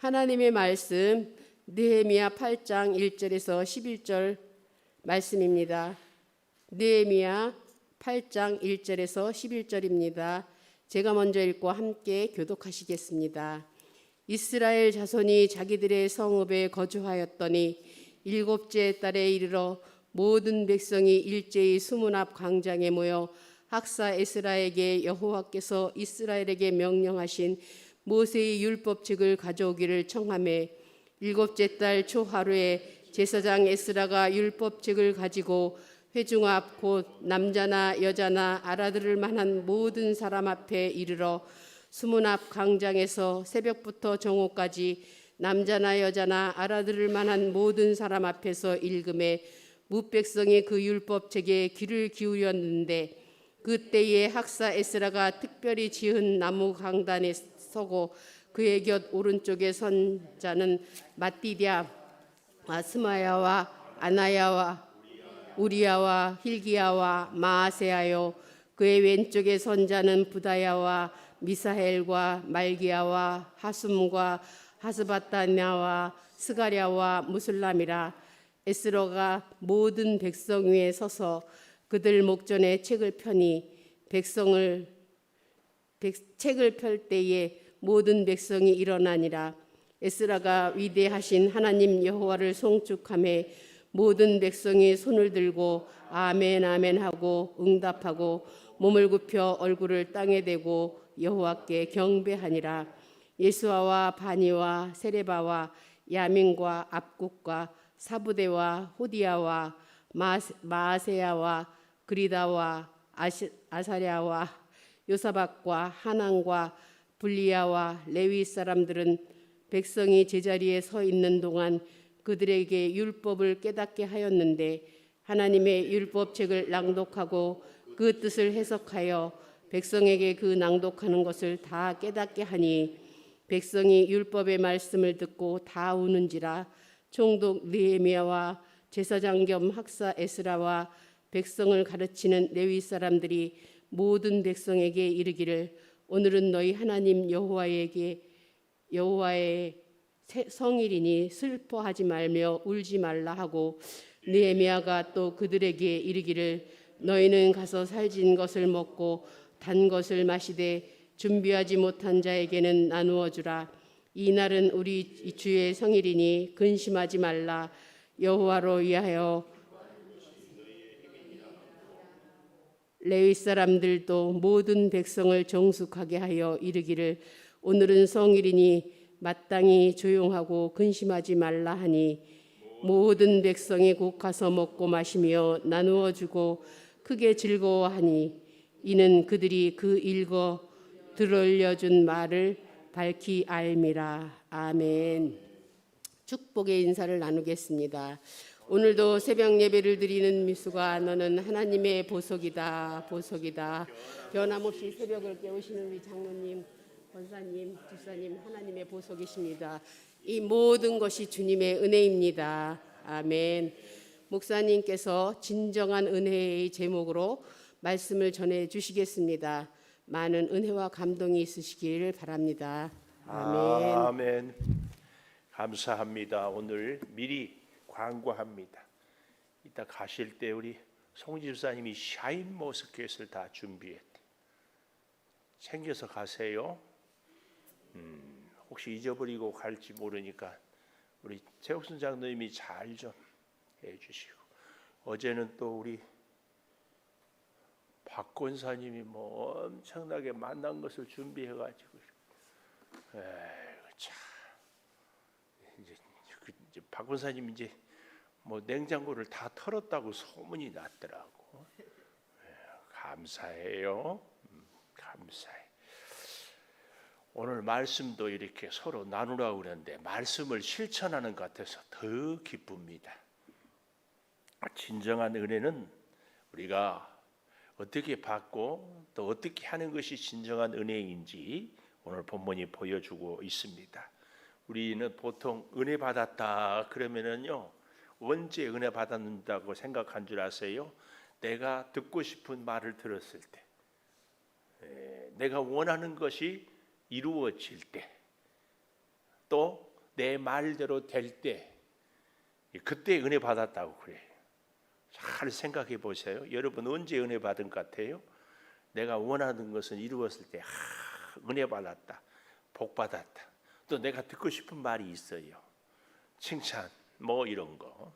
하나님의 말씀 느헤미야 8장 1절에서 11절 말씀입니다. 느헤미야 8장 1절에서 11절입니다. 제가 먼저 읽고 함께 교독하시겠습니다. 이스라엘 자손이 자기들의 성읍에 거주하였더니 일곱째 달에 이르러 모든 백성이 일제히 수문 앞 광장에 모여 학사 에스라에게 여호와께서 이스라엘에게 명령하신 모세의 율법책을 가져오기를 청하매 일곱째 달 초하루에 제사장 에스라가 율법책을 가지고 회중 앞 곧 남자나 여자나 알아들을 만한 모든 사람 앞에 이르러 수문 앞 광장에서 새벽부터 정오까지 남자나 여자나 알아들을 만한 모든 사람 앞에서 읽음에 뭇백성이 그 율법책에 귀를 기울였는데 그때에 학사 에스라가 특별히 지은 나무 강단에 서고 그의 곁 오른쪽에 선 자는 마띠디아 스마야와 아나야와 우리야와 힐기야와 마아세야요 그의 왼쪽에 선 자는 부다야와 미사헬과 말기야와 하숨과 하스바타냐와 스가랴와 무슬람이라. 에스라가 모든 백성 위에 서서 그들 목전에 책을 펴니 책을 펼 때에 모든 백성이 일어나니라. 에스라가 위대하신 하나님 여호와를 송축하며 모든 백성이 손을 들고 아멘 아멘 하고 응답하고 몸을 굽혀 얼굴을 땅에 대고 여호와께 경배하니라. 예수아와 바니와 세레바와 야민과 압국과 사부대와 호디야와 마아세야와 그리다와 아사랴와 요사박과 하난과 불리야와 레위 사람들은 백성이 제자리에 서 있는 동안 그들에게 율법을 깨닫게 하였는데 하나님의 율법책을 낭독하고 그 뜻을 해석하여 백성에게 그 낭독하는 것을 다 깨닫게 하니 백성이 율법의 말씀을 듣고 다 우는지라. 총독 느헤미야와 제사장 겸 학사 에스라와 백성을 가르치는 레위 사람들이 모든 백성에게 이르기를 오늘은 너희 하나님 여호와의 성일이니 슬퍼하지 말며 울지 말라 하고 느헤미야가 또 그들에게 이르기를 너희는 가서 살진 것을 먹고 단 것을 마시되 준비하지 못한 자에게는 나누어 주라. 이 날은 우리 주의 성일이니 근심하지 말라. 여호와로 위하여 레위 사람들도 모든 백성을 정숙하게 하여 이르기를 오늘은 성일이니 마땅히 조용하고 근심하지 말라 하니 모든 백성이 곧 가서 먹고 마시며 나누어 주고 크게 즐거워하니 이는 그들이 그 읽어 들을려준 말을 밝히 알미라. 아멘. 축복의 인사를 나누겠습니다. 오늘도 새벽 예배를 드리는 미수가 너는 하나님의 보석이다 보석이다. 변함없이 새벽을 깨우시는 우리 장로님, 권사님, 집사님 하나님의 보석이십니다. 이 모든 것이 주님의 은혜입니다. 아멘. 목사님께서 진정한 은혜의 제목으로 말씀을 전해 주시겠습니다. 많은 은혜와 감동이 있으시기를 바랍니다. 아멘. 아멘. 감사합니다. 오늘 미리 광고합니다. 이따 가실 때 우리 송 집사님이 샤인머스켓을 다 준비했대. 챙겨서 가세요. 혹시 잊어버리고 갈지 모르니까 우리 최옥순 장로님이 잘 좀 해주시고, 어제는 또 우리 박 권사님이 뭐 엄청나게 만난 것을 준비해가지고 참 이제 박 권사님 이제 뭐 냉장고를 다 털었다고 소문이 났더라고. 감사해요. 감사해. 오늘 말씀도 이렇게 서로 나누라고 그러는데 말씀을 실천하는 것 같아서 더 기쁩니다. 진정한 은혜는 우리가 어떻게 받고 또 어떻게 하는 것이 진정한 은혜인지 오늘 본문이 보여주고 있습니다. 우리는 보통 은혜 받았다 그러면은요, 언제 은혜 받았다고 생각한 줄 아세요? 내가 듣고 싶은 말을 들었을 때, 내가 원하는 것이 이루어질 때, 또 내 말대로 될 때 그때 은혜 받았다고 그래요. 잘 생각해 보세요. 여러분 언제 은혜 받은 것 같아요? 내가 원하는 것은 이루었을 때 은혜 받았다, 복 받았다. 또 내가 듣고 싶은 말이 있어요. 칭찬 뭐 이런 거.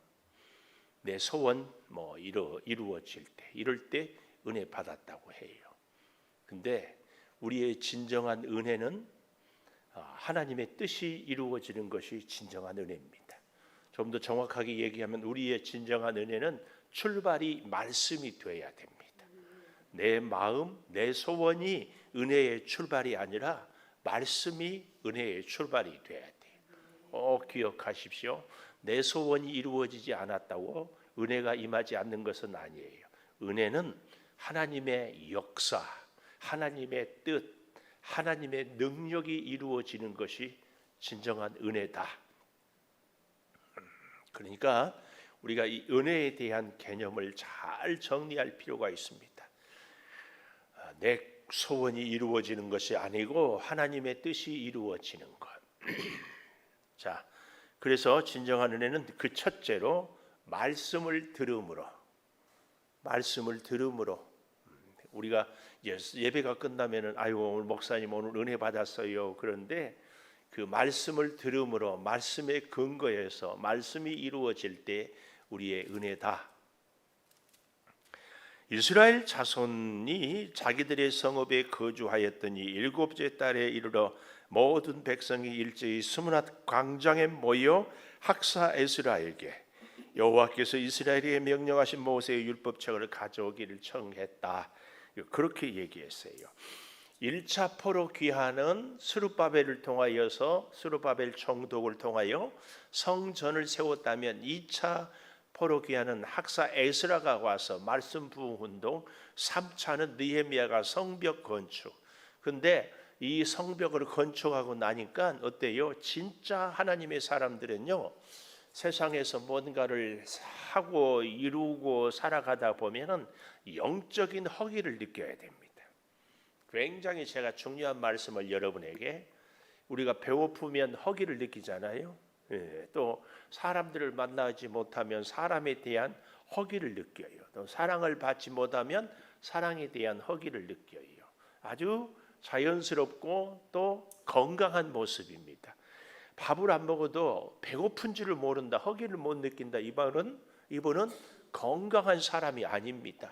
내 소원 뭐 이루어질 때, 이럴 때 은혜 받았다고 해요. 근데 우리의 진정한 은혜는 하나님의 뜻이 이루어지는 것이 진정한 은혜입니다. 좀 더 정확하게 얘기하면 우리의 진정한 은혜는 출발이 말씀이 되어야 됩니다. 내 마음, 내 소원이 은혜의 출발이 아니라 말씀이 은혜의 출발이 되어야 돼요. 기억하십시오. 내 소원이 이루어지지 않았다고 은혜가 임하지 않는 것은 아니에요. 은혜는 하나님의 역사, 하나님의 뜻, 하나님의 능력이 이루어지는 것이 진정한 은혜다. 그러니까 우리가 이 은혜에 대한 개념을 잘 정리할 필요가 있습니다. 내 소원이 이루어지는 것이 아니고 하나님의 뜻이 이루어지는 것. 자, 그래서 진정한 은혜는 그 첫째로 말씀을 들음으로 우리가 예배가 끝나면은 아유 오늘 목사님 오늘 은혜 받았어요. 그런데 그 말씀을 들음으로 말씀의 근거에서 말씀이 이루어질 때 우리의 은혜다. 이스라엘 자손이 자기들의 성읍에 거주하였더니 일곱째 달에 이르러 모든 백성이 일제히 스무낫 광장에 모여 학사 에스라에게 여호와께서 이스라엘에게 명령하신 모세의 율법책을 가져오기를 청했다. 그렇게 얘기했어요. 1차 포로 귀환은 스룹바벨을 통하여서 스룹바벨 총독을 통하여 성전을 세웠다면 2차 포로 귀환은 학사 에스라가 와서 말씀 부흥 운동, 3차는 느헤미야가 성벽 건축. 근데 이 성벽을 건축하고 나니까 어때요? 진짜 하나님의 사람들은요, 세상에서 뭔가를 하고 이루고 살아가다 보면은 영적인 허기를 느껴야 됩니다. 굉장히 제가 중요한 말씀을 여러분에게, 우리가 배고프면 허기를 느끼잖아요. 또 사람들을 만나지 못하면 사람에 대한 허기를 느껴요. 또 사랑을 받지 못하면 사랑에 대한 허기를 느껴요. 아주 자연스럽고 또 건강한 모습입니다. 밥을 안 먹어도 배고픈 줄을 모른다, 허기를 못 느낀다. 이분은 건강한 사람이 아닙니다.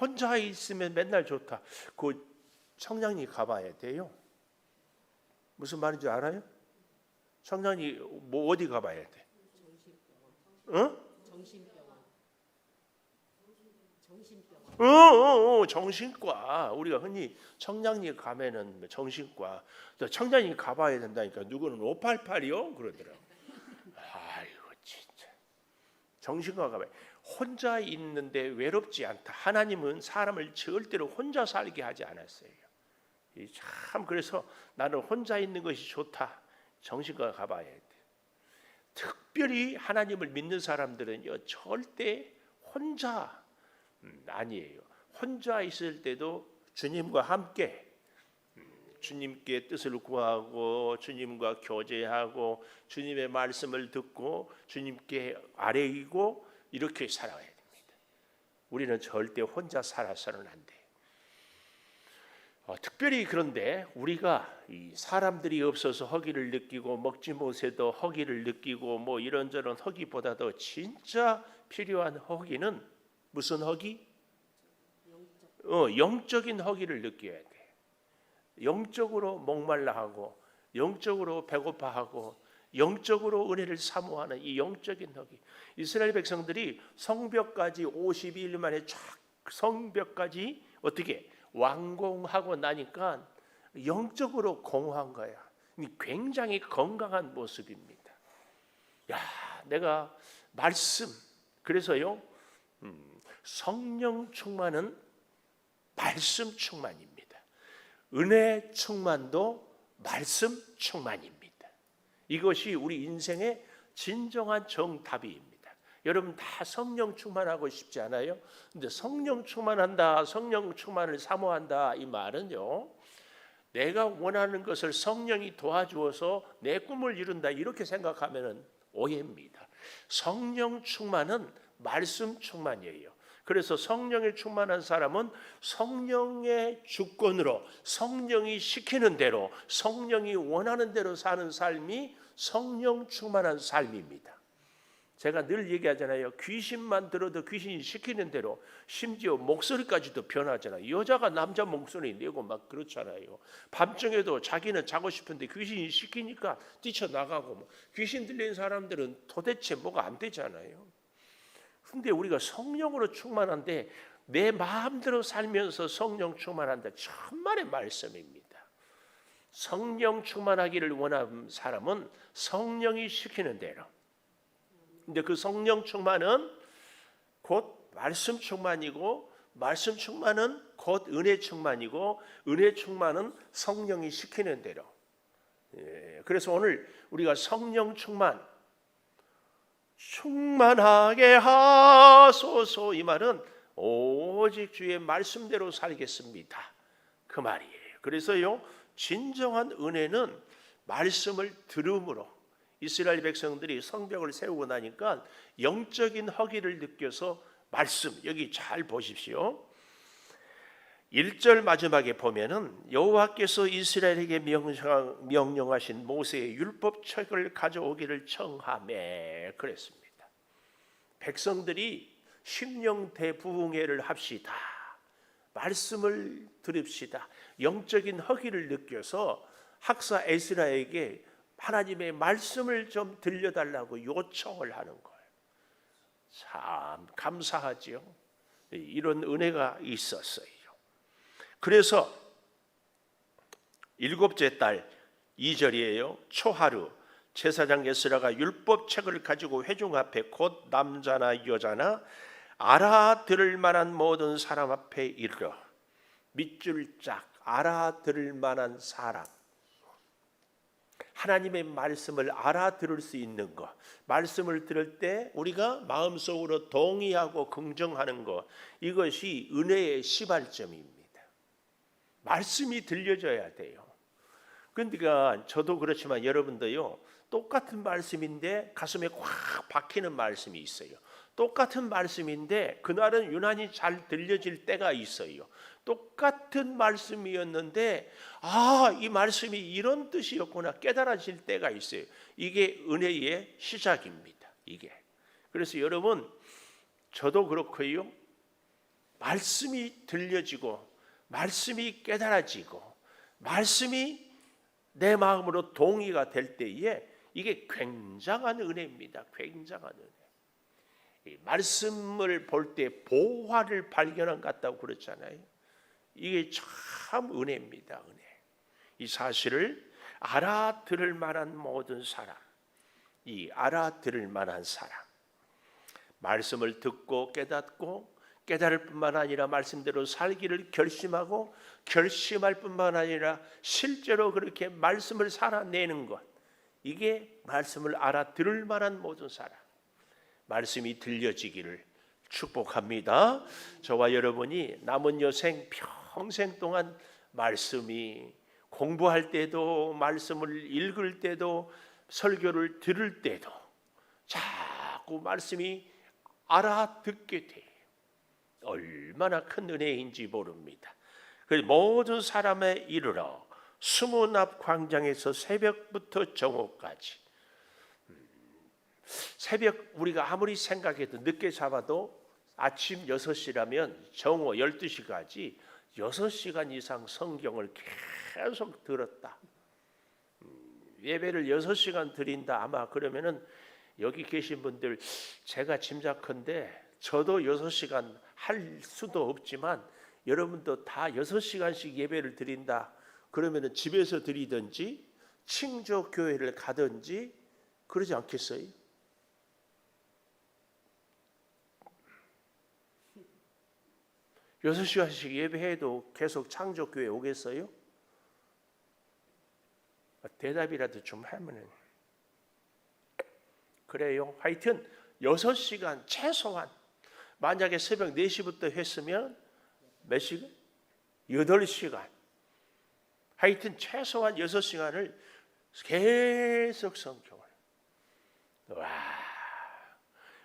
혼자 있으면 맨날 좋다. 그 청량리 가봐야 돼요. 무슨 말인지 알아요? 청량리 뭐 어디 가봐야 돼? 정신과. 우리가 흔히 청량리 가면은 정신과. 청량리 가봐야 된다니까. 누구는 588이요? 그러더라고. 아이고 진짜. 정신과 가봐야. 혼자 있는데 외롭지 않다. 하나님은 사람을 절대로 혼자 살게 하지 않았어요. 참 그래서 나는 혼자 있는 것이 좋다. 정신과 가봐야 돼. 특별히 하나님을 믿는 사람들은요 절대 혼자 아니에요. 혼자 있을 때도 주님과 함께 주님께 뜻을 구하고 주님과 교제하고 주님의 말씀을 듣고 주님께 아뢰이고 이렇게 살아야 됩니다. 우리는 절대 혼자 살아서는 안 돼요. 특별히 그런데 우리가 이 사람들이 없어서 허기를 느끼고 먹지 못해도 허기를 느끼고 뭐 이런저런 허기보다도 진짜 필요한 허기는 무슨 허기? 영적인 허기를 느껴야 돼. 영적으로 목말라하고 영적으로 배고파하고 영적으로 은혜를 사모하는 이 영적인 허기. 이스라엘 백성들이 성벽까지 52일 만에 쫙 성벽까지 어떻게 완공하고 나니까 영적으로 공허한 거야. 굉장히 건강한 모습입니다. 야, 내가 말씀, 그래서요 성령 충만은 말씀 충만입니다. 은혜 충만도 말씀 충만입니다. 이것이 우리 인생의 진정한 정답입니다. 여러분 다 성령 충만하고 싶지 않아요? 근데 성령 충만한다, 성령 충만을 사모한다 이 말은요 내가 원하는 것을 성령이 도와주어서 내 꿈을 이룬다 이렇게 생각하면 오해입니다. 성령 충만은 말씀 충만이에요. 그래서 성령에 충만한 사람은 성령의 주권으로 성령이 시키는 대로 성령이 원하는 대로 사는 삶이 성령 충만한 삶입니다. 제가 늘 얘기하잖아요. 귀신만 들어도 귀신이 시키는 대로, 심지어 목소리까지도 변하잖아요. 여자가 남자 목소리 내고 막 그렇잖아요. 밤중에도 자기는 자고 싶은데 귀신이 시키니까 뛰쳐나가고, 귀신 들린 사람들은 도대체 뭐가 안 되잖아요. 근데 우리가 성령으로 충만한데 내 마음대로 살면서 성령 충만한다, 천만의 말씀입니다. 성령 충만하기를 원하는 사람은 성령이 시키는 대로. 근데 그 성령 충만은 곧 말씀 충만이고, 말씀 충만은 곧 은혜 충만이고, 은혜 충만은 성령이 시키는 대로. 그래서 오늘 우리가 성령 충만하게 하소서, 이 말은 오직 주의 말씀대로 살겠습니다, 그 말이에요. 그래서요, 진정한 은혜는 말씀을 들음으로, 이스라엘 백성들이 성벽을 세우고 나니까 영적인 허기를 느껴서 말씀, 여기 잘 보십시오. 1절 마지막에 보면은 여호와께서 이스라엘에게 명령하신 모세의 율법책을 가져오기를 청하매 그랬습니다. 백성들이 심령 대부흥회를 합시다. 말씀을 들읍시다. 영적인 허기를 느껴서 학사 에스라에게 하나님의 말씀을 좀 들려달라고 요청을 하는 거예요. 참 감사하지요. 이런 은혜가 있었어요. 그래서 7째 달 2절이에요. 초하루 제사장 에스라가 율법책을 가지고 회중 앞에 곧 남자나 여자나 알아들을 만한 모든 사람 앞에 이르러, 밑줄 짝 알아들을 만한 사람, 하나님의 말씀을 알아들을 수 있는 것, 말씀을 들을 때 우리가 마음속으로 동의하고 긍정하는 것, 이것이 은혜의 시발점입니다. 말씀이 들려져야 돼요. 그러니까 저도 그렇지만 여러분도요, 똑같은 말씀인데 가슴에 꽉 박히는 말씀이 있어요. 똑같은 말씀인데 그날은 유난히 잘 들려질 때가 있어요. 똑같은 말씀이었는데 이 말씀이 이런 뜻이었구나 깨달아질 때가 있어요. 이게 은혜의 시작입니다. 이게. 그래서 여러분, 저도 그렇고요, 말씀이 들려지고 말씀이 깨달아지고 말씀이 내 마음으로 동의가 될 때에 이게 굉장한 은혜입니다. 굉장한 은혜. 이 말씀을 볼 때 보화를 발견한 것 같다고 그랬잖아요. 이게 참 은혜입니다. 은혜. 이 사실을 알아들을 만한 모든 사람, 이 알아들을 만한 사람, 말씀을 듣고 깨닫고 깨달을 뿐만 아니라 말씀대로 살기를 결심하고 결심할 뿐만 아니라 실제로 그렇게 말씀을 살아내는 것, 이게 말씀을 알아들을 만한 모든 사람, 말씀이 들려지기를 축복합니다. 저와 여러분이 남은 여생 평생 동안 말씀이, 공부할 때도 말씀을 읽을 때도 설교를 들을 때도 자꾸 말씀이 알아듣게 돼요. 얼마나 큰 은혜인지 모릅니다. 그래서 모든 사람에 이르러 수문 앞 광장에서 새벽부터 정오까지, 새벽 우리가 아무리 생각해도 늦게 잡아도 아침 6시라면 정오 12시까지 6시간 이상 성경을 계속 들었다. 예배를 6시간 드린다. 아마 그러면은 여기 계신 분들 제가 짐작컨대 저도 6시간 할 수도 없지만 여러분도 다 6시간씩 예배를 드린다. 그러면은 집에서 드리든지 칭조교회를 가든지 그러지 않겠어요? 여섯 시간씩 예배해도 계속 창조교회 오겠어요? 대답이라도 좀 하면은 그래요. 하여튼 6시간 최소한, 만약에 새벽 4시부터 했으면 몇 시간? 8시간. 하여튼 최소한 6시간을 계속 성경을. 와,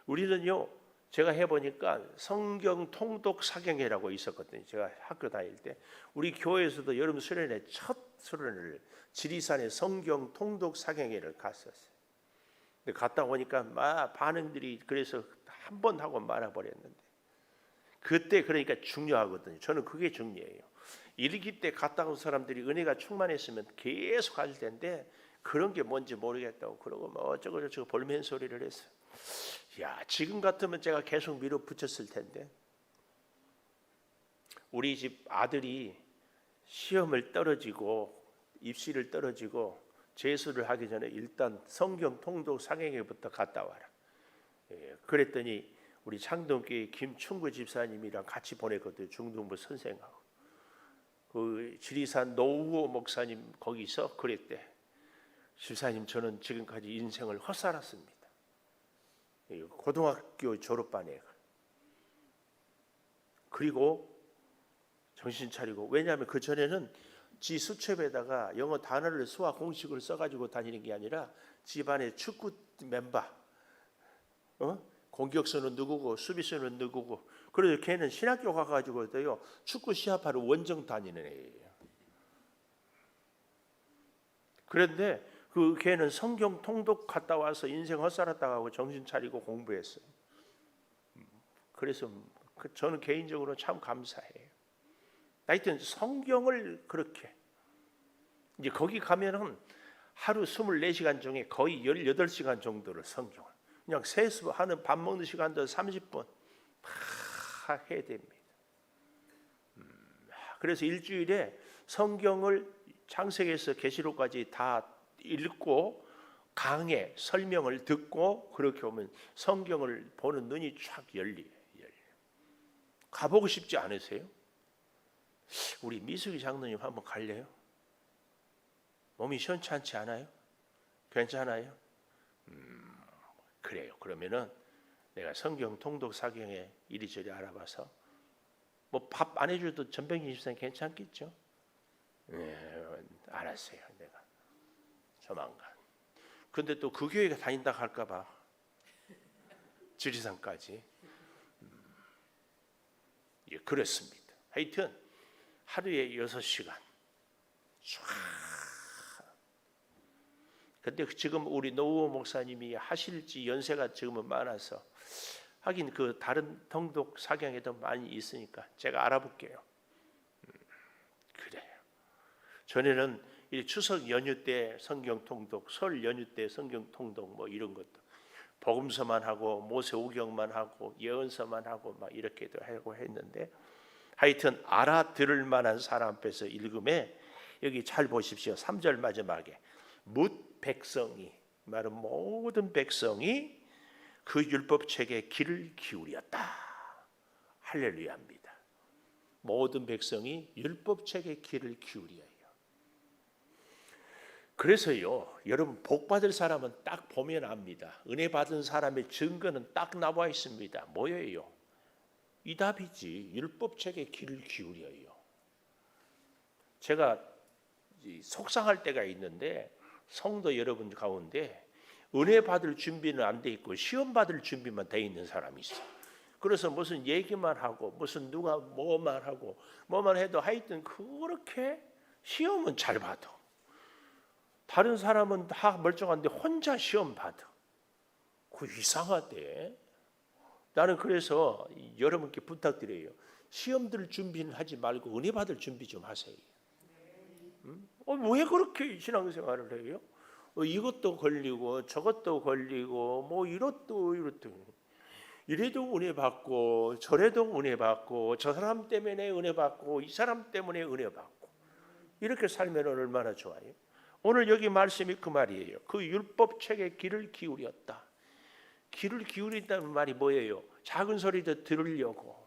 우리는요, 제가 해보니까 성경 통독 사경회라고 있었거든요. 제가 학교 다닐 때 우리 교회에서도 여름 수련회 첫 수련을 지리산의 성경 통독 사경회를 갔었어요. 근데 갔다 오니까 막 반응들이 그래서 한 번 하고 말아버렸는데, 그때 그러니까 중요하거든요. 저는 그게 중요해요. 일기 때 갔다 온 사람들이 은혜가 충만했으면 계속 할 텐데 그런 게 뭔지 모르겠다고 그러고 뭐 어쩌고 저쩌고 볼멘 소리를 했어요. 야, 지금 같으면 제가 계속 밀어붙였을 텐데. 우리 집 아들이 시험을 떨어지고 입시를 떨어지고 재수를 하기 전에 일단 성경 통독 상행회부터 갔다 와라. 그랬더니 우리 창동교회 김충구 집사님이랑 같이 보냈거든요. 중등부 선생하고. 그 지리산 노우호 목사님 거기서 그랬대. 집사님, 저는 지금까지 인생을 헛살았습니다. 고등학교 졸업반에. 그리고 정신 차리고, 왜냐하면 그 전에는 지 수첩에다가 영어 단어를 수학 공식을 써가지고 다니는 게 아니라 집안의 축구 멤버, 공격수는 누구고 수비수는 누구고. 그래서 걔는 신학교 가가지고도요 축구 시합하러 원정 다니는 애예요. 그런데 그 걔는 성경 통독 갔다 와서 인생 헛살았다고 하고 정신 차리고 공부했어요. 그래서 저는 개인적으로 참 감사해요. 하여튼 성경을 그렇게, 이제 거기 가면은 하루 24시간 중에 거의 18시간 정도를 성경을 그냥 세수하는, 밥 먹는 시간도 30분 다 해야 됩니다. 그래서 일주일에 성경을 창세기에서 계시록까지 다 읽고 강해 설명을 듣고, 그렇게 오면 성경을 보는 눈이 쫙 열려요. 가보고 싶지 않으세요? 우리 미숙이 장로님 한번 갈래요? 몸이 시원찮지 않아요? 괜찮아요? 그래요. 그러면은 내가 성경 통독 사경에 이리저리 알아봐서 뭐 밥 안 해줘도 전병진 집사님 괜찮겠죠? 알았어요. 내가 조만간. 근데 또 그 교회가 다닌다 할까봐 지리산까지. 예, 그렇습니다. 하여튼 하루에 6시간 쫙. 근데 지금 우리 노우호 목사님이 하실지 연세가 지금은 많아서, 하긴 그 다른 통독 사경에도 많이 있으니까 제가 알아볼게요. 그래요. 전에는 이 추석 연휴 때 성경 통독, 설 연휴 때 성경 통독 뭐 이런 것도 복음서만 하고 모세오경만 하고 예언서만 하고 막 이렇게도 하고 했는데, 하여튼 알아들을 만한 사람 앞에서 읽음에 여기 잘 보십시오. 3절 마지막에 뭇 백성이, 말은 모든 백성이 그 율법책에 귀를 기울였다. 할렐루야입니다. 모든 백성이 율법책에 귀를 기울여요. 그래서요, 여러분 복 받을 사람은 딱 보면 압니다. 은혜 받은 사람의 증거는 딱 나와 있습니다. 뭐예요? 이 답이지. 율법책에 귀를 기울여요. 제가 속상할 때가 있는데, 성도 여러분 가운데 은혜 받을 준비는 안 돼 있고 시험 받을 준비만 돼 있는 사람이 있어. 그래서 무슨 얘기만 하고 무슨 누가 뭐만 하고 뭐만 해도 하여튼 그렇게 시험은 잘 받아. 다른 사람은 다 멀쩡한데 혼자 시험 받아. 그 이상하대. 나는 그래서 여러분께 부탁드려요. 시험들 준비는 하지 말고 은혜 받을 준비 좀 하세요. 왜 그렇게 신앙생활을 해요? 이것도 걸리고 저것도 걸리고 뭐 이것도 이래도 은혜 받고 저래도 은혜 받고 저 사람 때문에 은혜 받고 이 사람 때문에 은혜 받고, 이렇게 살면 얼마나 좋아요. 오늘 여기 말씀이 그 말이에요. 그 율법책에 귀를 기울였다. 귀를 기울인다는 말이 뭐예요? 작은 소리도 들으려고,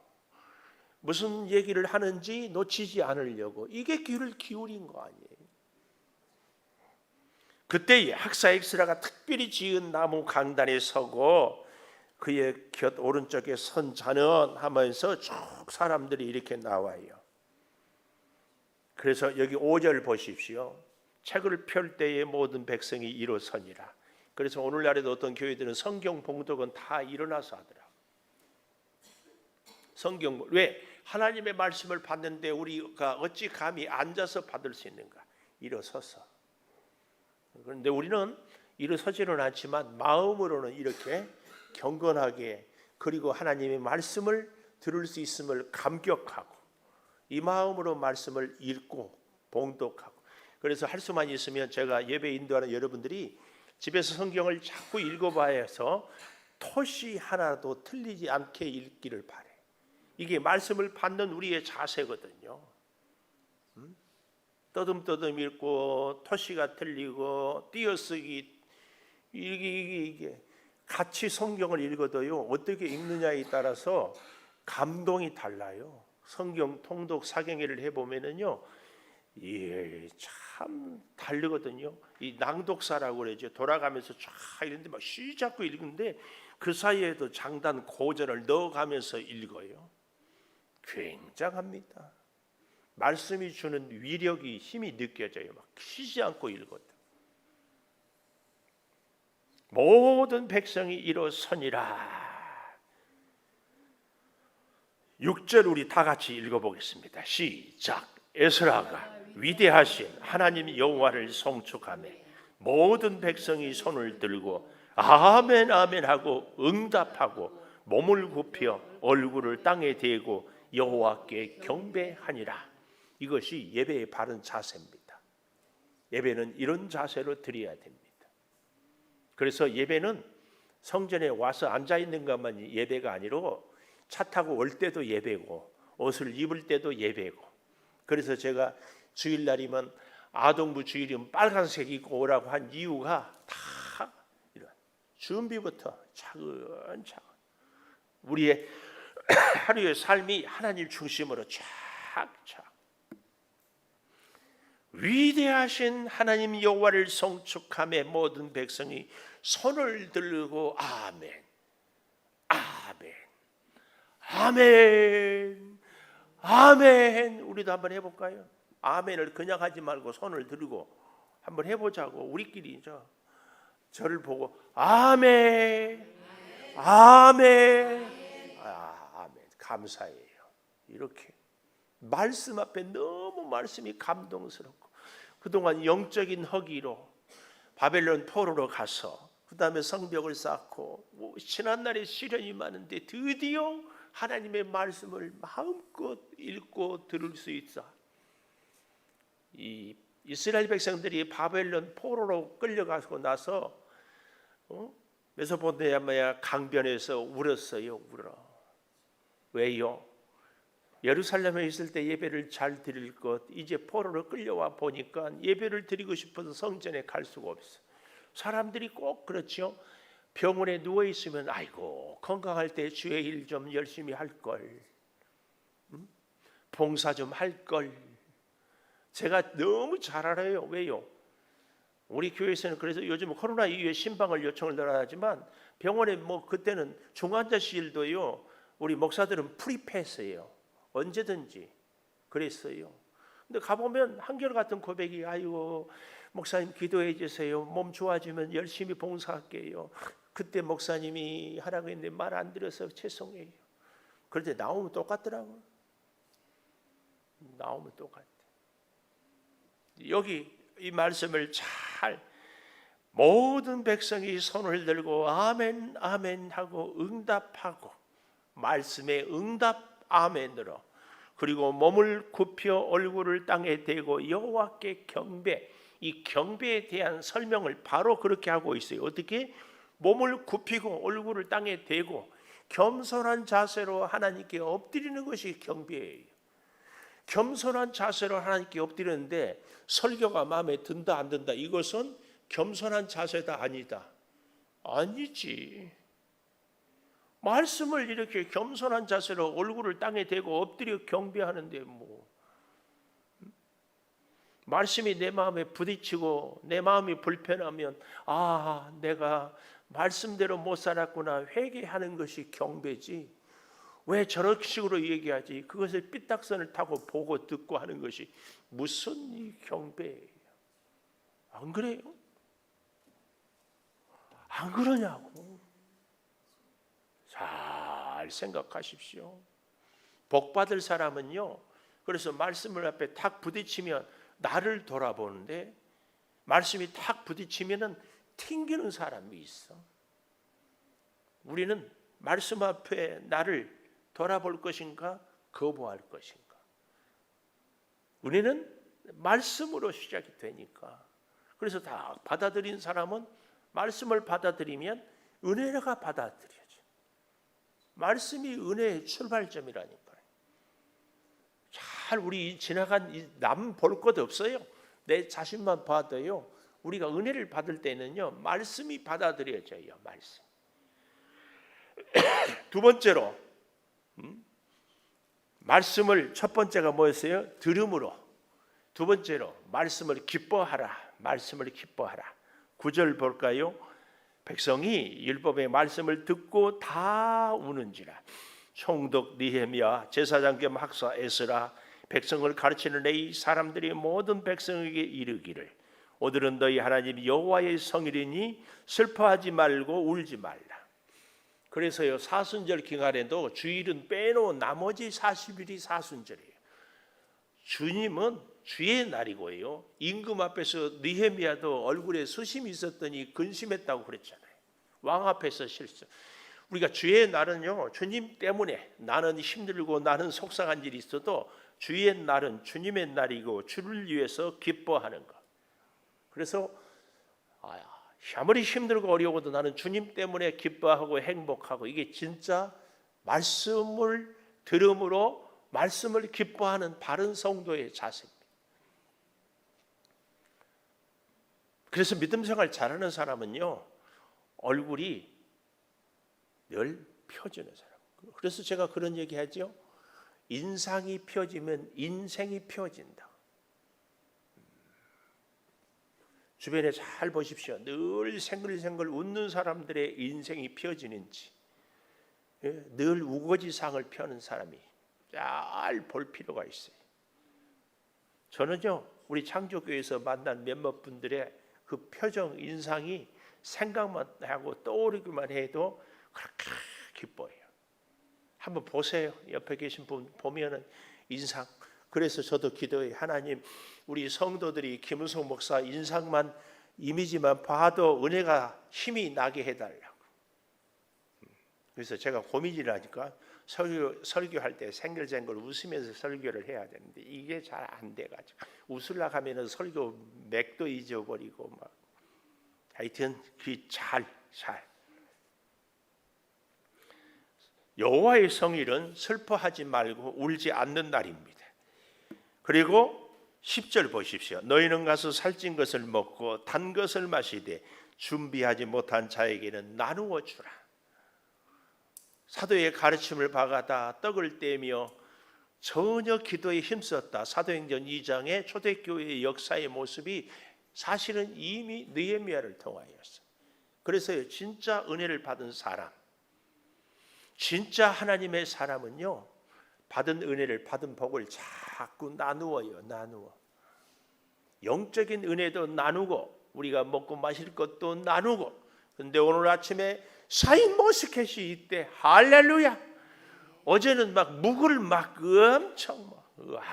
무슨 얘기를 하는지 놓치지 않으려고, 이게 귀를 기울인 거 아니에요. 그때 학사 엑스라가 특별히 지은 나무 강단에 서고 그의 곁 오른쪽에 선 자는 하면서 쭉 사람들이 이렇게 나와요. 그래서 여기 5절 보십시오. 책을 펼 때에 모든 백성이 일어서니라. 그래서 오늘날에도 어떤 교회들은 성경 봉독은 다 일어나서 하더라. 성경 왜 하나님의 말씀을 받는데 우리가 어찌 감히 앉아서 받을 수 있는가? 일어서서. 그런데 우리는 일어서지는 않지만 마음으로는 이렇게 경건하게, 그리고 하나님의 말씀을 들을 수 있음을 감격하고 이 마음으로 말씀을 읽고 봉독하고. 그래서 할 수만 있으면 제가 예배 인도하는 여러분들이 집에서 성경을 자꾸 읽어봐야 해서 토시 하나도 틀리지 않게 읽기를 바래. 이게 말씀을 받는 우리의 자세거든요. 떠듬떠듬 읽고 토시가 틀리고 띄어쓰기, 이게 같이 성경을 읽어도요, 어떻게 읽느냐에 따라서 감동이 달라요. 성경 통독 사경회를 해보면은요, 예, 참 다르거든요. 이 낭독사라고 그러죠. 돌아가면서 쫙 이런데 막 쉬잡고 읽는데 그 사이에도 장단 고전을 넣어가면서 읽어요. 굉장합니다. 말씀이 주는 위력이, 힘이 느껴져요. 막 쉬지 않고 읽어도. 모든 백성이 일어서니라. 6절 우리 다 같이 읽어보겠습니다. 시작. 에스라가 위대하신 하나님 여호와를 송축하며 모든 백성이 손을 들고 아멘 아멘 하고 응답하고 몸을 굽혀 얼굴을 땅에 대고 여호와께 경배하니라. 이것이 예배의 바른 자세입니다. 예배는 이런 자세로 드려야 됩니다. 그래서 예배는 성전에 와서 앉아 있는 것만 예배가 아니고 차 타고 올 때도 예배고 옷을 입을 때도 예배고. 그래서 제가 주일날이면 아동부 주일이면 빨간색 입고 오라고 한 이유가 다 이런 준비부터 차근차근 우리의 하루의 삶이 하나님 중심으로 착착. 위대하신 하나님 여호와를 송축하며 모든 백성이 손을 들고 아멘 아멘 아멘 아멘. 우리도 한번 해볼까요? 아멘을 그냥 하지 말고 손을 들고 한번 해보자고. 우리끼리죠. 저를 보고 아멘 아멘 아멘. 감사해요. 이렇게 말씀 앞에 너무 말씀이 감동스럽고, 그동안 영적인 허기로 바벨론 포로로 가서 그 다음에 성벽을 쌓고 지난날에 시련이 많은데 드디어 하나님의 말씀을 마음껏 읽고 들을 수 있어. 이 이스라엘 백성들이 바벨론 포로로 끌려가고 나서 메소포타미아 강변에서 울었어요. 울어. 왜요? 예루살렘에 있을 때 예배를 잘 드릴 것, 이제 포로로 끌려와 보니까 예배를 드리고 싶어서 성전에 갈 수가 없어. 사람들이 꼭 그렇죠. 병원에 누워 있으면 아이고 건강할 때 주의 일 좀 열심히 할 걸, 봉사 좀 할 걸. 제가 너무 잘 알아요. 왜요? 우리 교회에서는 그래서 요즘 코로나 이후에 신방을 요청을 늘어나지만 병원에 그때는 중환자실도요, 우리 목사들은 프리패스예요. 언제든지 그랬어요. 근데 가보면 한결같은 고백이 아이고 목사님 기도해 주세요. 몸 좋아지면 열심히 봉사할게요. 그때 목사님이 하라고 했는데 말 안 들어서 죄송해요. 그런데 나오면 똑같더라고요. 나오면 똑같아. 여기 이 말씀을 잘 모든 백성이 손을 들고 아멘 아멘 하고 응답하고, 말씀에 응답 아멘으로, 그리고 몸을 굽혀 얼굴을 땅에 대고 여호와께 경배. 이 경배에 대한 설명을 바로 그렇게 하고 있어요. 어떻게? 몸을 굽히고 얼굴을 땅에 대고 겸손한 자세로 하나님께 엎드리는 것이 경배예요. 겸손한 자세로 하나님께 엎드리는데 설교가 마음에 든다 안 든다, 이것은 겸손한 자세다 아니다? 아니지. 말씀을 이렇게 겸손한 자세로 얼굴을 땅에 대고 엎드려 경배하는데 말씀이 내 마음에 부딪히고 내 마음이 불편하면 내가 말씀대로 못 살았구나 회개하는 것이 경배지. 왜 저런 식으로 얘기하지? 그것을 삐딱선을 타고 보고 듣고 하는 것이 무슨 이 경배예요? 안 그래요? 안 그러냐고. 잘 생각하십시오. 복 받을 사람은요, 그래서 말씀을 앞에 탁 부딪히면 나를 돌아보는데, 말씀이 탁 부딪히면은 튕기는 사람이 있어. 우리는 말씀 앞에 나를 돌아볼 것인가, 거부할 것인가. 우리는 말씀으로 시작이 되니까. 그래서 다 받아들인 사람은 말씀을 받아들이면 은혜가 받아들여져. 말씀이 은혜의 출발점이라니까요. 잘 우리 지나간 남 볼 것 없어요. 내 자신만 봐도요. 우리가 은혜를 받을 때는요, 말씀이 받아들여져요. 말씀. 두 번째로, 말씀을 첫 번째가 뭐였어요? 들음으로. 두 번째로 말씀을 기뻐하라. 말씀을 기뻐하라. 9절 볼까요? 백성이 율법의 말씀을 듣고 다 우는지라. 총독 느헤미야, 제사장 겸 학사 에스라, 백성을 가르치는 이 사람들이 모든 백성에게 이르기를, 오늘은 너희 하나님 여호와의 성일이니 슬퍼하지 말고 울지 말라. 그래서요, 사순절 기간에도 주일은 빼놓은 나머지 40일이 사순절이에요. 주님은 주의 날이고요. 임금 앞에서 느헤미야도 얼굴에 수심이 있었더니 근심했다고 그랬잖아요. 왕 앞에서 실수. 우리가 주의 날은요, 주님 때문에 나는 힘들고 나는 속상한 일이 있어도 주의 날은 주님의 날이고 주를 위해서 기뻐하는 것. 그래서 아무리 힘들고 어려워도 나는 주님 때문에 기뻐하고 행복하고, 이게 진짜 말씀을 들음으로 말씀을 기뻐하는 바른 성도의 자세입니다. 그래서 믿음 생활 잘하는 사람은요, 얼굴이 늘 펴지는 사람. 그래서 제가 그런 얘기하죠. 인상이 펴지면 인생이 펴진다. 주변에 잘 보십시오. 늘 생글생글 웃는 사람들의 인생이 펴지는지, 늘 우거지상을 펴는 사람이 잘 볼 필요가 있어요. 저는요, 우리 창조교회에서 만난 몇몇 분들의 그 표정, 인상이 생각만 하고 떠오르기만 해도 그렇게 기뻐해요. 한번 보세요. 옆에 계신 분 보면은 인상. 그래서 저도 기도해요. 하나님, 우리 성도들이 김은석 목사 인상만, 이미지만 봐도 은혜가 힘이 나게 해달라고. 그래서 제가 고민을 하니까 설교할 때 생글생글 웃으면서 설교를 해야 되는데 이게 잘 안 돼가지고, 웃으려고 하면은 설교 맥도 잊어버리고 막. 하여튼 잘. 여호와의 성일은 슬퍼하지 말고 울지 않는 날입니다. 그리고 10절 보십시오. 너희는 가서 살찐 것을 먹고 단 것을 마시되 준비하지 못한 자에게는 나누어 주라. 사도의 가르침을 박아다 떡을 떼며 전혀 기도에 힘썼다. 사도행전 2장의 초대교회의 역사의 모습이 사실은 이미 느헤미야를 통하였어. 그래서 진짜 은혜를 받은 사람, 진짜 하나님의 사람은요, 받은 은혜를, 받은 복을 자꾸 나누어요. 나누어. 영적인 은혜도 나누고 우리가 먹고 마실 것도 나누고. 근데 오늘 아침에 샤인머스켓이 있대. 할렐루야. 어제는 막 묵을 막 엄청 와.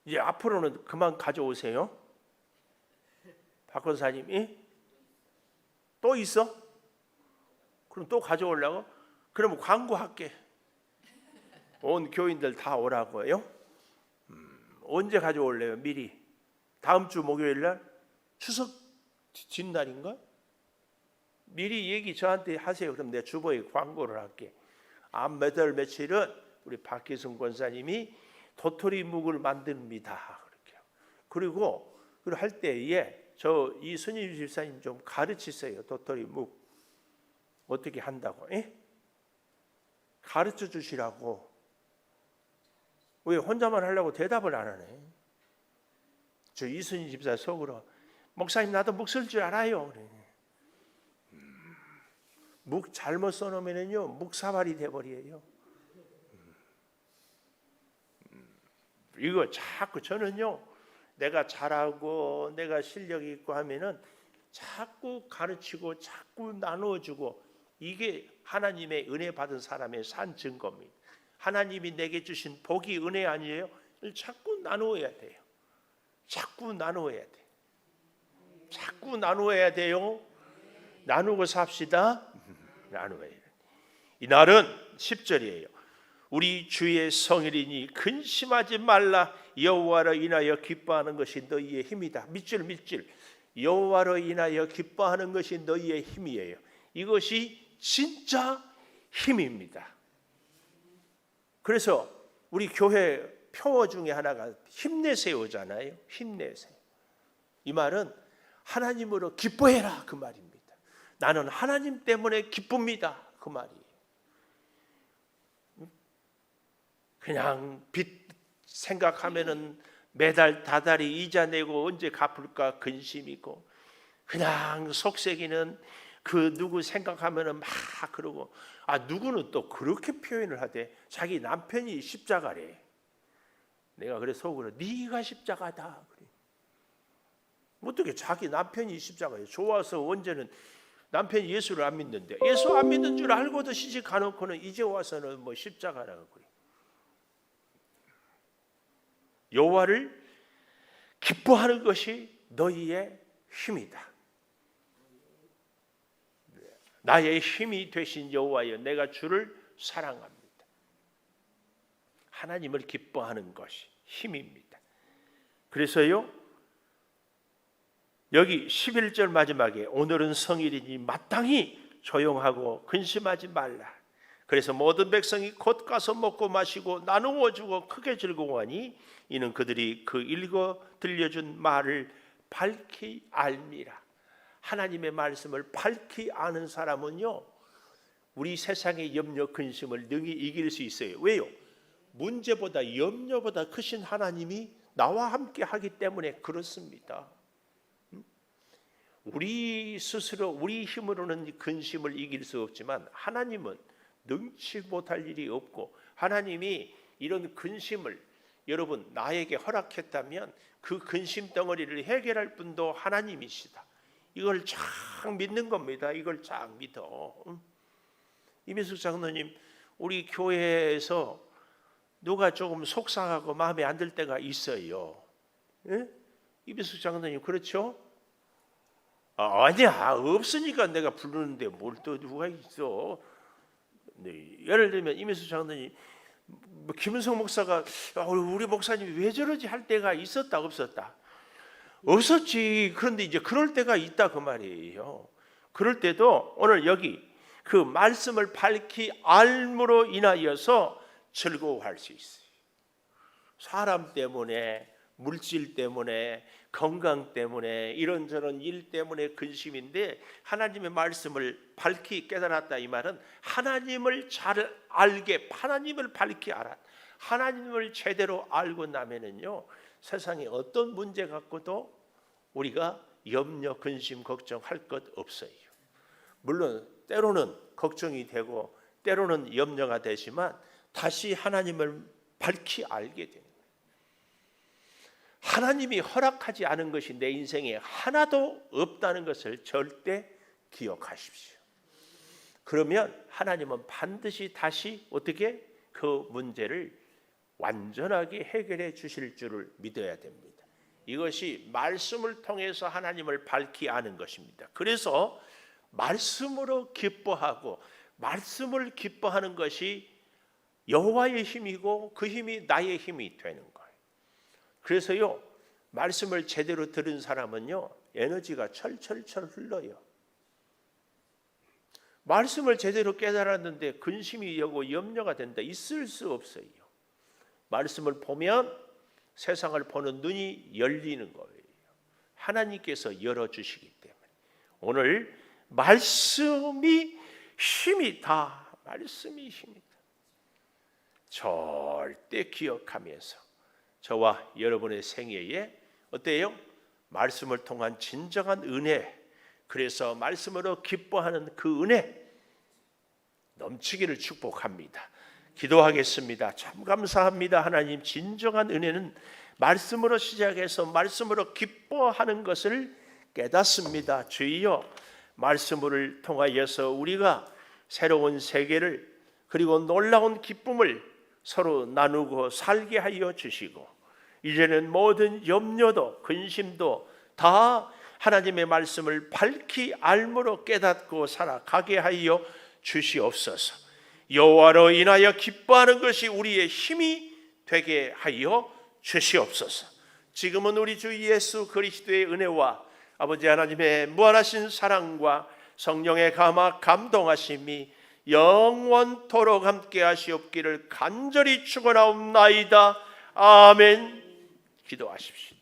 이제 앞으로는 그만 가져오세요. 박 권사님이 또 있어? 그럼 또 가져오려고? 그러면 광고할게. 온 교인들 다 오라고요. 언제 가져올래요? 미리 다음 주 목요일 날, 추석 뒷날인가? 미리 얘기 저한테 하세요. 그럼 내 주보에 광고를 할게. 몇 월 며칠은 우리 박기순 권사님이 도토리 묵을 만듭니다. 그렇게. 그리고 할 때에 저 이순희 집사님 좀 가르치세요. 도토리 묵 어떻게 한다고? 가르쳐 주시라고. 왜 혼자만 하려고 대답을 안 하네? 저 이순희 집사 속으로, 목사님 나도 묵 쓸 줄 알아요. 그래. 묵 잘못 써놓으면요 묵사발이 돼버려요. 이거 자꾸 저는요 내가 잘하고 내가 실력이 있고 하면은 자꾸 가르치고 자꾸 나누어주고 이게 하나님의 은혜 받은 사람의 산 증거입니다. 하나님이 내게 주신 복이 은혜 아니에요? 자꾸 나누어야 돼요. 자꾸 나누어야 돼. 자꾸 나누어야 돼요. 나누고 삽시다. 나누어야 돼. 이날은 10절이에요. 우리 주의 성일이니 근심하지 말라. 여호와로 인하여 기뻐하는 것이 너희의 힘이다. 밑줄 여호와로 인하여 기뻐하는 것이 너희의 힘이에요. 이것이 진짜 힘입니다. 그래서 우리 교회 표어 중에 하나가 힘내세요잖아요. 힘내세요. 이 말은 하나님으로 기뻐해라 그 말입니다. 나는 하나님 때문에 기쁩니다 그 말이에요. 그냥 빚 생각하면은 매달 다달이 이자 내고 언제 갚을까 근심이고, 그냥 속색이는 그 누구 생각하면은 막 그러고, 누구는 또 그렇게 표현을 하대. 자기 남편이 십자가래. 내가 그래 속으로 네가 십자가다 그래. 어떻게 자기 남편이 십자가예요? 좋아서 언제는 남편이 예수를 안 믿는데, 예수 안 믿는 줄 알고도 시집 가놓고는 이제 와서는 뭐 십자가라고 그래. 여호와를 기뻐하는 것이 너희의 힘이다. 나의 힘이 되신 여호와여, 내가 주를 사랑합니다. 하나님을 기뻐하는 것이 힘입니다. 그래서요 여기 11절 마지막에 오늘은 성일이니 마땅히 조용하고 근심하지 말라. 그래서 모든 백성이 곧 가서 먹고 마시고 나누어 주고 크게 즐거워하니 이는 그들이 그 읽어 들려준 말을 밝히 알미라. 하나님의 말씀을 밝히 아는 사람은요 우리 세상의 염려 근심을 능히 이길 수 있어요. 왜요? 문제보다 염려보다 크신 하나님이 나와 함께 하기 때문에 그렇습니다. 우리 스스로 우리 힘으로는 근심을 이길 수 없지만 하나님은 능치 못할 일이 없고, 하나님이 이런 근심을 여러분 나에게 허락했다면 그 근심 덩어리를 해결할 분도 하나님이시다. 이걸 쫙 믿는 겁니다. 이걸 쫙 믿어. 이민숙 장로님, 우리 교회에서 누가 조금 속상하고 마음에 안 들 때가 있어요. 예? 이민숙 장로님 그렇죠? 아니야, 없으니까 내가 부르는데 뭘 또 누가 있어. 네, 예를 들면 이민숙 장로님, 김은성 목사가 우리 목사님이 왜 저러지 할 때가 있었다 없었다? 없었지. 그런데 이제 그럴 때가 있다 그 말이에요. 그럴 때도 오늘 여기 그 말씀을 밝히 알므로 인하여서 즐거워할 수 있어요. 사람 때문에, 물질 때문에, 건강 때문에, 이런저런 일 때문에 근심인데 하나님의 말씀을 밝히 깨달았다 이 말은 하나님을 잘 알게, 하나님을 밝히 알아. 하나님을 제대로 알고 나면은요 세상에 어떤 문제 갖고도 우리가 염려, 근심, 걱정할 것 없어요. 물론 때로는 걱정이 되고 때로는 염려가 되지만 다시 하나님을 밝히 알게 됩니다. 하나님이 허락하지 않은 것이 내 인생에 하나도 없다는 것을 절대 기억하십시오. 그러면 하나님은 반드시 다시 어떻게 그 문제를 완전하게 해결해 주실 줄을 믿어야 됩니다. 이것이 말씀을 통해서 하나님을 밝히 아는 것입니다. 그래서 말씀으로 기뻐하고 말씀을 기뻐하는 것이 여호와의 힘이고 그 힘이 나의 힘이 되는 거예요. 그래서요 말씀을 제대로 들은 사람은요 에너지가 철철철 흘러요. 말씀을 제대로 깨달았는데 근심이 오고 염려가 된다, 있을 수 없어요. 말씀을 보면 세상을 보는 눈이 열리는 거예요. 하나님께서 열어주시기 때문에 오늘 말씀이 힘이다. 말씀이 힘이다. 절대 기억하면서 저와 여러분의 생애에 어때요? 말씀을 통한 진정한 은혜, 그래서 말씀으로 기뻐하는 그 은혜, 넘치기를 축복합니다. 기도하겠습니다. 참 감사합니다. 하나님, 진정한 은혜는 말씀으로 시작해서 말씀으로 기뻐하는 것을 깨닫습니다. 주여, 말씀을 통하여서 우리가 새로운 세계를 그리고 놀라운 기쁨을 서로 나누고 살게 하여 주시고, 이제는 모든 염려도 근심도 다 하나님의 말씀을 밝히 알므로 깨닫고 살아가게 하여 주시옵소서. 여호와로 인하여 기뻐하는 것이 우리의 힘이 되게 하여 주시옵소서. 지금은 우리 주 예수 그리스도의 은혜와 아버지 하나님의 무한하신 사랑과 성령의 감화 감동하심이 영원토록 함께 하시옵기를 간절히 축원하옵나이다. 아멘. 기도하십시오.